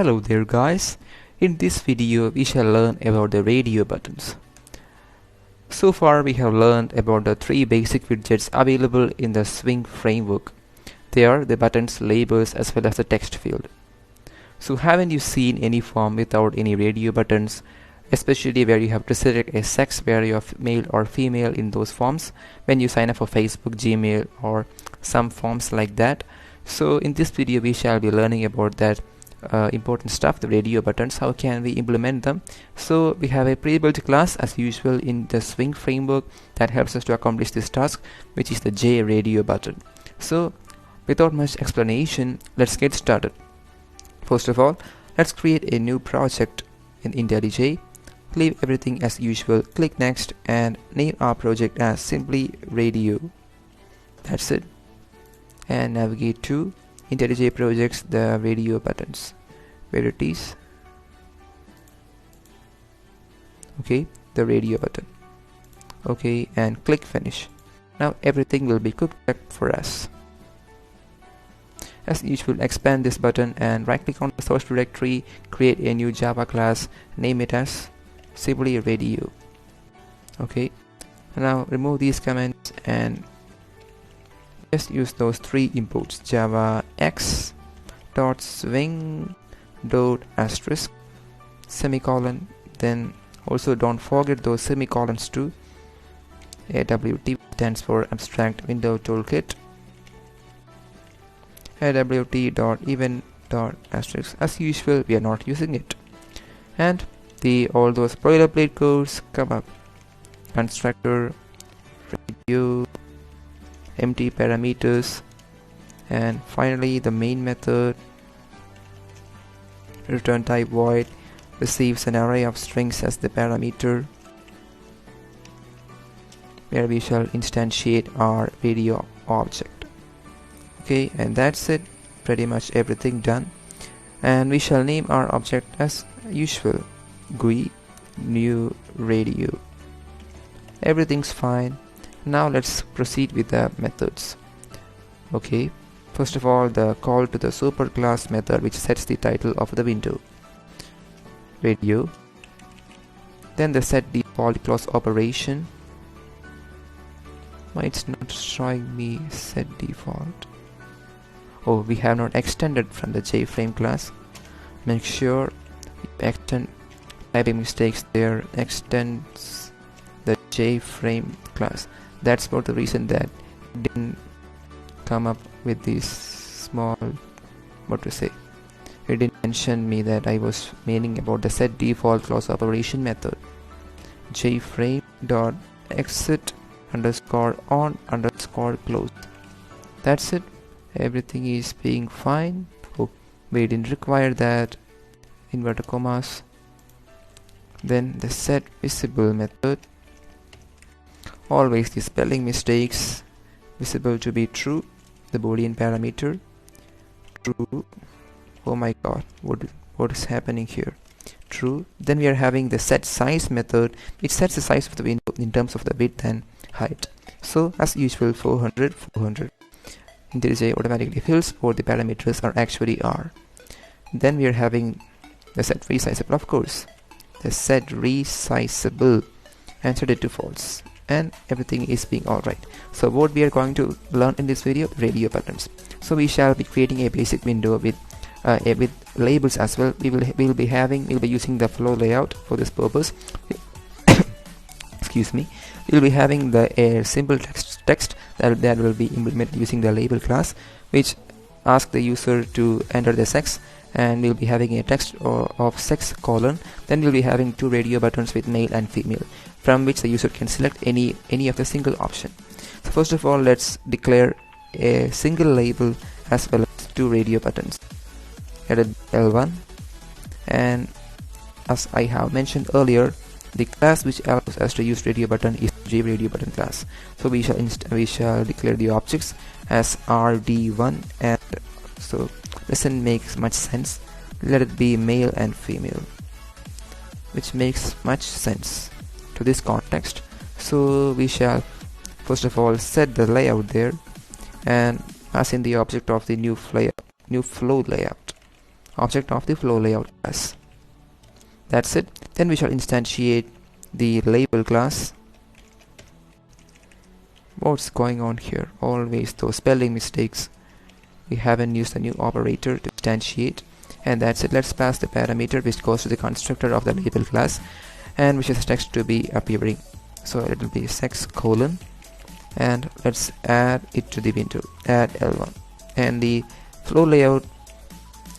Hello there guys, in this video we shall learn about the radio buttons. So far we have learned about the three basic widgets available in the Swing framework. They are the buttons, labels as well as the text field. So haven't you seen any form without any radio buttons, especially where you have to select a sex where you are male or female in those forms when you sign up for Facebook, Gmail or some forms like that. So in this video we shall be learning about that important stuff, the radio buttons, how can we implement them. So we have a pre-built class as usual in the Swing framework that helps us to accomplish this task, which is the J radio button. So without much explanation, let's get started. First of all, let's create a new project in IntelliJ. Leave everything as usual, click next and name our project as simply radio. That's it. And navigate to IntelliJ projects, the radio buttons, where it is. Okay, the radio button. Okay, and click finish. Now everything will be cooked up for us. As usual, expand this button and right click on the source directory, create a new Java class, name it as simply radio. Okay, now remove these comments and just use those three imports: java x dot swing dot asterisk semicolon. Then also don't forget those semicolons too. AWT stands for Abstract Window Toolkit. AWT dot event dot asterisk, as usual we are not using it. And all those boilerplate codes come up: constructor, radio, empty parameters, and finally the main method, return type void, receives an array of strings as the parameter, where we shall instantiate our radio object. Okay, and that's it, pretty much everything done. And we shall name our object as usual, GUI new radio. Everything's fine. Now let's proceed with the methods. Okay, first of all, the call to the superclass method, which sets the title of the window, radio. Then the set default clause operation. Why it's not showing me set default? Oh, we have not extended from the JFrame class. Make sure you extend. Typing mistakes there, extends the JFrame class. That's for the reason that it didn't come up with this small, what to say, it didn't mention me that I was meaning about the set default clause operation method. JFrame dot exit underscore on underscore close. That's it, everything is being fine. Oh, we didn't require that inverted commas. Then the set visible method, always the spelling mistakes, visible to be true, the boolean parameter true. Oh my god, what is happening here? True. Then we are having the set size method, which sets the size of the window in terms of the width and height. So as usual, 400. IntelliJ automatically fills for the parameters are actually are. Then we are having the set resizable, of course, the set resizable, and set it to false, and everything is being alright. So what we are going to learn in this video, radio buttons. So we shall be creating a basic window with labels as well. We'll be using the flow layout for this purpose. Excuse me. We'll be having a simple text that will be implemented using the label class, which asks the user to enter the sex, and we'll be having a text of sex colon. Then we'll be having two radio buttons with male and female, from which the user can select any of the single option. So first of all, let's declare a single label as well as two radio buttons. Edit L1, and as I have mentioned earlier, the class which allows us to use radio button is JRadio button class. So we shall declare the objects as rd1, and so doesn't make much sense. Let it be male and female, which makes much sense to this context. So we shall first of all set the layout there and pass in the object of the new flow layout. object of the flow layout class. That's it. Then we shall instantiate the label class. What's going on here? Always those spelling mistakes. We haven't used the new operator to instantiate, and that's it. Let's pass the parameter which goes to the constructor of the label class, and which is text to be appearing. So it will be sex colon, and let's add it to the window. Add L1, and the flow layout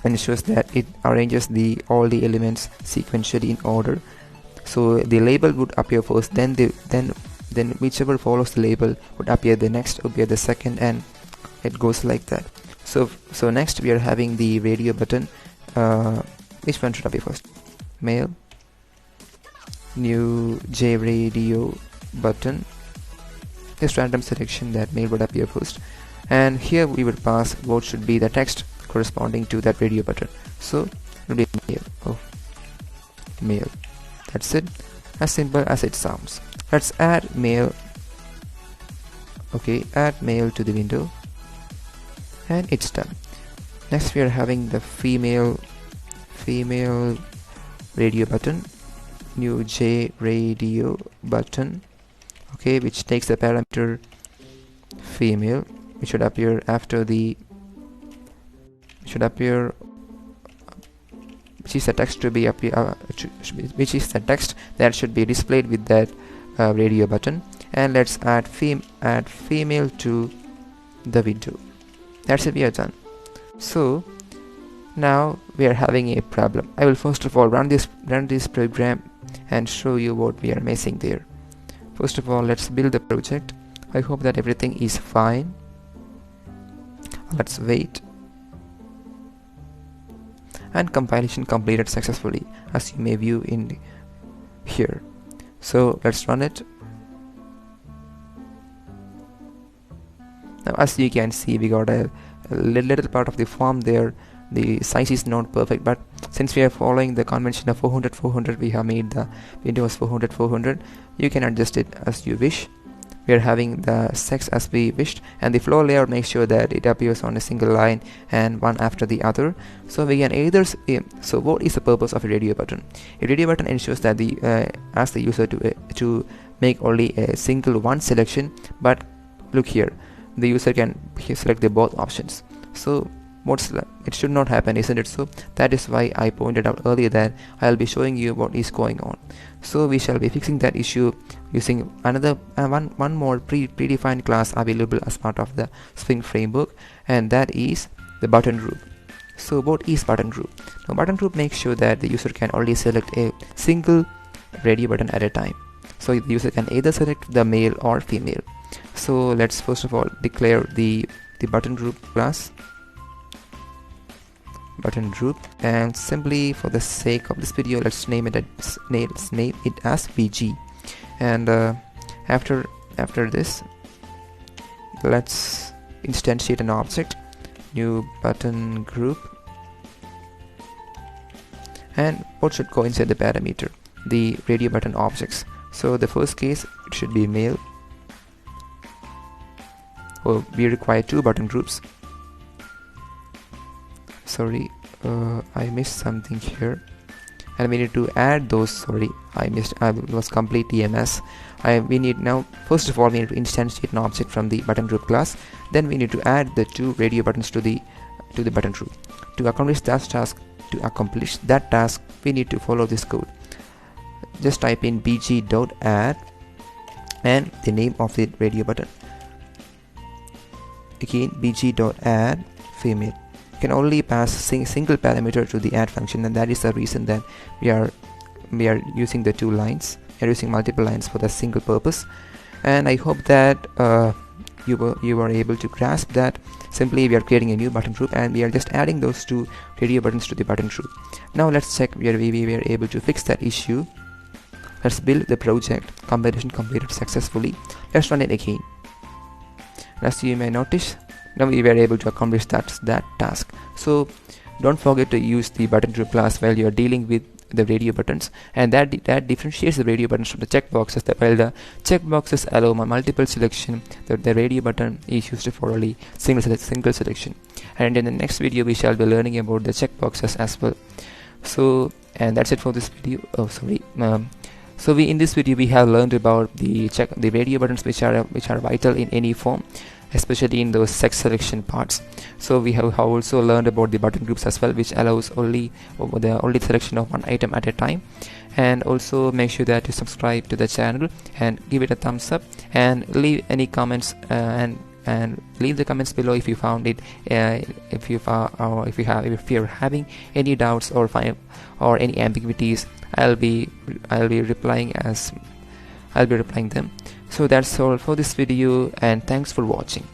ensures that it arranges all the elements sequentially in order. So the label would appear first, then whichever follows the label would appear the next, would be the second, and it goes like that. So next we are having the radio button. Which one should appear first? Male, new J radio button. This random selection that male would appear first, and here we would pass what should be the text corresponding to that radio button. So it will be male. Male. That's it. As simple as it sounds. Let's add male. Okay, add male to the window, and it's done. Next we are having the female radio button, new J radio button. Okay, which takes the parameter female, which should appear after the which is the text to be which is the text that should be displayed with that radio button. And let's add female to the window. That's it, we are done. So now we are having a problem. I will first of all run this program and show you what we are missing there. First of all, let's build the project. I hope that everything is fine. Let's wait. And compilation completed successfully, as you may view in here. So let's run it. Now as you can see, we got a little part of the form there. The size is not perfect, but since we are following the convention of 400/400, we have made the windows 400/400. You can adjust it as you wish. We are having the sex as we wished, and the flow layout makes sure that it appears on a single line and one after the other. So we can either so what is the purpose of a radio button? A radio button ensures that asks the user to make only a single one selection, but look here, the user can select the both options. So it should not happen, isn't it? So that is why I pointed out earlier that I'll be showing you what is going on. So we shall be fixing that issue using another one more predefined class available as part of the Swing framework, and that is the button group. So what is button group? Now button group makes sure that the user can only select a single radio button at a time. So the user can either select the male or female. So let's first of all declare the button group class, button group, and simply for the sake of this video, let's name it as VG. And after this, let's instantiate an object, new button group, and what should go inside the parameter? The radio button objects. So the first case, it should be male. Oh, we require two button groups. Sorry, I missed something here, and we need to add those. Sorry, I was completely a mess. We need now, first of all, we need to instantiate an object from the button group class. Then we need to add the two radio buttons to the button group. To accomplish that task, we need to follow this code. Just type in bg.add and the name of the radio button. Again, bg.add female. You can only pass single parameter to the add function, and that is the reason that we are using the two lines. We are using multiple lines for the single purpose, and I hope that you were able to grasp that. Simply, we are creating a new button group, and we are just adding those two radio buttons to the button group. Now let's check we were able to fix that issue. Let's build the project. Compilation completed successfully. Let's run it again. As you may notice, now we were able to accomplish that task. So don't forget to use the button group class while you are dealing with the radio buttons, and that differentiates the radio buttons from the checkboxes. While the checkboxes allow multiple selection, the radio button is used for only single selection. And in the next video we shall be learning about the checkboxes as well. So, and that's it for this video. So in this video we have learned about the radio buttons which are vital in any form, especially in those sex selection parts. So we have also learned about the button groups as well, which allows only selection of one item at a time. And also make sure that you subscribe to the channel and give it a thumbs up, and leave any comments and leave the comments below if you found it, if you're having any doubts or any ambiguities. I'll be replying them. So that's all for this video, and thanks for watching.